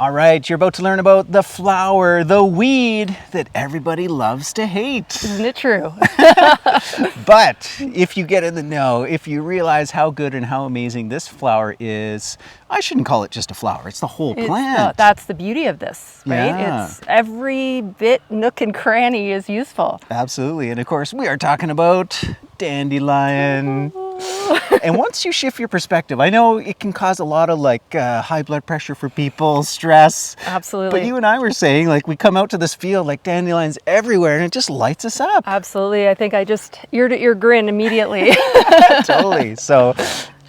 All right, you're about to learn about the flower, the weed that everybody loves to hate. Isn't it true? But if you get in the know, if you realize how good and how amazing this flower is, I shouldn't call it just a flower, it's the whole plant. That's the beauty of this, right? Yeah. It's every bit, nook and cranny is useful. Absolutely, and of course we are talking about dandelion. And once you shift your perspective, I know it can cause a lot of high blood pressure for people, stress. Absolutely. But you and I were saying, we come out to this field, dandelions everywhere, and it just lights us up. Absolutely. I think I just ear-to-ear grin immediately. Totally. So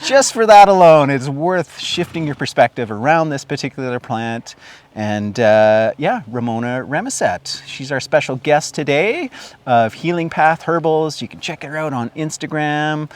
just for that alone, it's worth shifting your perspective around this particular plant. And Ramona Remesat. She's our special guest today of Healing Path Herbals. You can check her out on Instagram.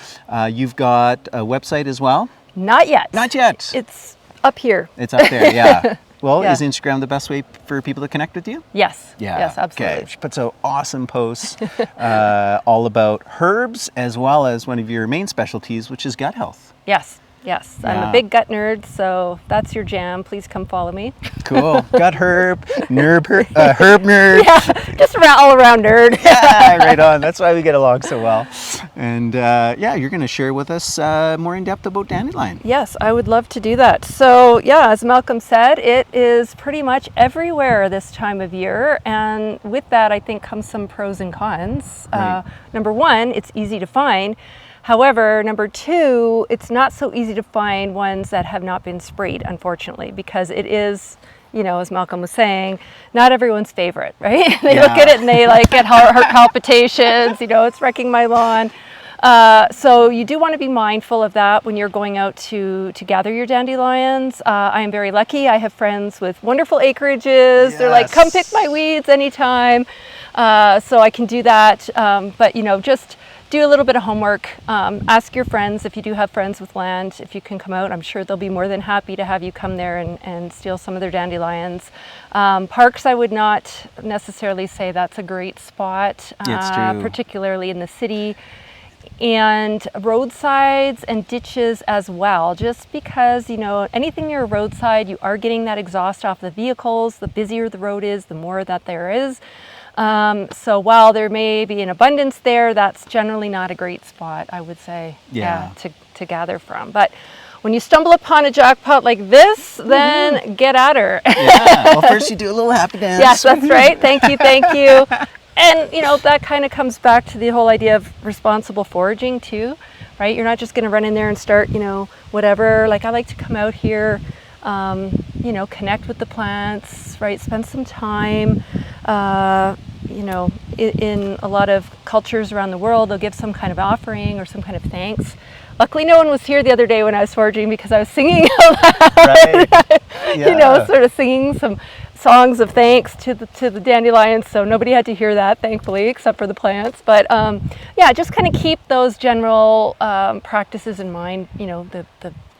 You've got a website as well? Not yet. Not yet. It's up here. It's up there, yeah. Well, Yeah. Is Instagram the best way for people to connect with you? Yes. Yeah. Yes, absolutely. Okay. She puts out awesome posts all about herbs, as well as one of your main specialties, which is gut health. Yes. Yes. I'm Yeah. a big gut nerd, so if that's your jam, please come follow me. Cool. Gut herb nerd. Yeah, just all around nerd. Yeah, right on. That's why we get along so well. And you're going to share with us more in depth about dandelion. Yes, I would love to do that. So yeah, as Malcolm said, it is pretty much everywhere this time of year. And with that, I think comes some pros and cons. Right. Number one, it's easy to find. However, number two, it's not so easy to find ones that have not been sprayed, unfortunately, because it is, as Malcolm was saying, not everyone's favorite, right? They look at it and they get heart palpitations, it's wrecking my lawn. So you do want to be mindful of that when you're going out to gather your dandelions. I am very lucky. I have friends with wonderful acreages. Yes. They're like, come pick my weeds anytime. So I can do that. But just do a little bit of homework. Ask your friends, if you do have friends with land, if you can come out. I'm sure they'll be more than happy to have you come there and steal some of their dandelions. Parks, I would not necessarily say that's a great spot, It's true. particularly in the city. And roadsides and ditches as well, just because anything near a roadside, you are getting that exhaust off the vehicles. The busier the road is, the more that there is. So while there may be an abundance there, that's generally not a great spot, I would say, to gather from. But when you stumble upon a jackpot like this, then get at her. Yeah. Well, first you do a little happy dance. Yes, that's right. Thank you. And, that kind of comes back to the whole idea of responsible foraging too, right? You're not just going to run in there and start, whatever. I like to come out here, connect with the plants, right? Spend some time. In a lot of cultures around the world, they'll give some kind of offering or some kind of thanks. Luckily, no one was here the other day when I was foraging because I was singing aloud. Right. Yeah. Sort of singing some songs of thanks to the dandelions, so nobody had to hear that, thankfully, except for the plants. But just kind of keep those general practices in mind, the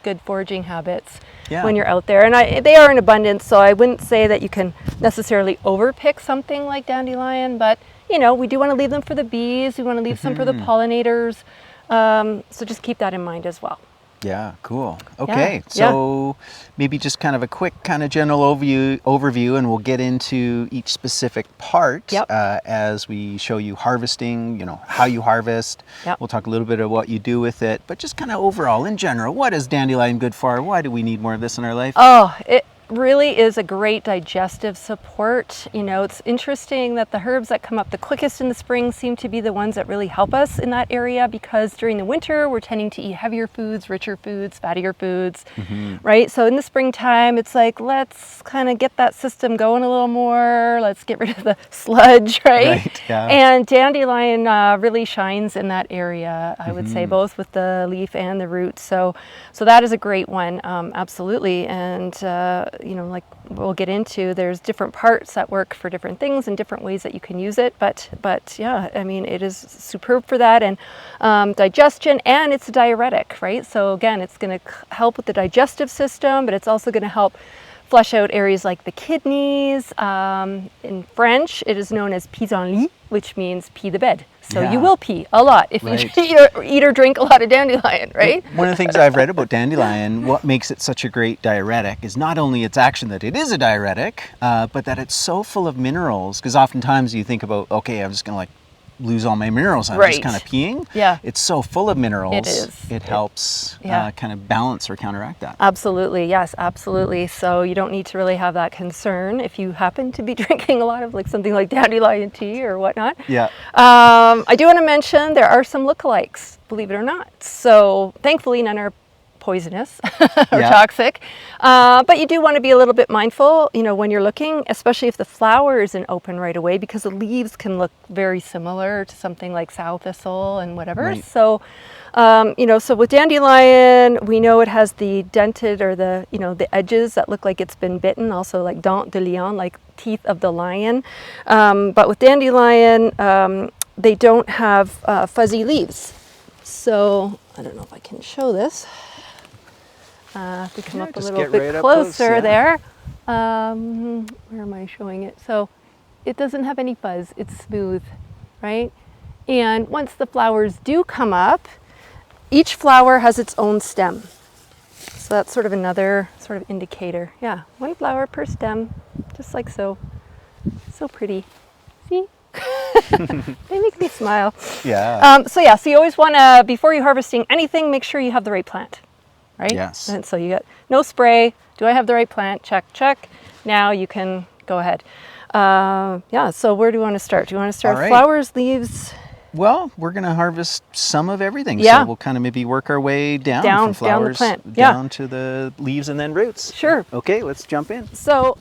good foraging habits when you're out there. And they are in abundance, so I wouldn't say that you can necessarily overpick something like dandelion, but we do want to leave them for the bees, we want to leave some for the pollinators, so just keep that in mind as well. Yeah, cool. Okay, so maybe just kind of a quick kind of general overview, and we'll get into each specific part as we show you harvesting, how you harvest. Yep. We'll talk a little bit about what you do with it, but just kind of overall, in general, what is dandelion good for? Why do we need more of this in our life? Oh, it really is a great digestive support. It's interesting that the herbs that come up the quickest in the spring seem to be the ones that really help us in that area, because during the winter we're tending to eat heavier foods, richer foods, fattier foods, right? So in the springtime, it's let's kind of get that system going a little more. Let's get rid of the sludge, right? Yeah. And dandelion really shines in that area, I would say, both with the leaf and the roots. So that is a great one, absolutely. And we'll get into, there's different parts that work for different things and different ways that you can use it. But yeah, it is superb for that, and digestion, and it's a diuretic, right? So again, it's going to help with the digestive system, but it's also going to help flush out areas like the kidneys. In French, it is known as pissenlit, which means pee the bed. So Yeah. you will pee a lot if Right. you eat or drink a lot of dandelion, right? One of the things I've read about dandelion, what makes it such a great diuretic is not only its action that it is a diuretic, but that it's so full of minerals. Because oftentimes you think about, okay, I'm just going to like lose all my minerals. I'm just kind of peeing. Yeah. It's so full of minerals. It is. It helps Yeah. kind of balance or counteract that. Absolutely, yes, absolutely. So you don't need to really have that concern if you happen to be drinking a lot of like something like dandelion tea or whatnot. Yeah. I do want to mention there are some lookalikes, believe it or not. So thankfully none are poisonous or toxic. But you do want to be a little bit mindful, you know, when you're looking, especially if the flower isn't open right away, because the leaves can look very similar to something like sow thistle and whatever. Right. So, you know, so with dandelion, we know it has the dented or the, you know, the edges that look like it's been bitten, also like dents de lion, like teeth of the lion. But with dandelion, they don't have fuzzy leaves. So I don't know if I can show this. If we come up a little bit closer there, where am I showing it? So it doesn't have any fuzz, it's smooth, right? And once the flowers do come up, each flower has its own stem. So that's sort of another sort of indicator. Yeah, one flower per stem, just like so. So pretty. See? They make me smile. Yeah. So yeah, so you always want to, before you're harvesting anything, make sure you have the right plant. Right? Yes. And so you got no spray. Do I have the right plant? Check, check. Now you can go ahead. Yeah, so where do you want to start? Do you want to start with flowers, leaves? Well, we're going to harvest some of everything. Yeah. So we'll kind of maybe work our way down from flowers down the plant. down to the leaves and then roots. Sure. Okay, let's jump in. So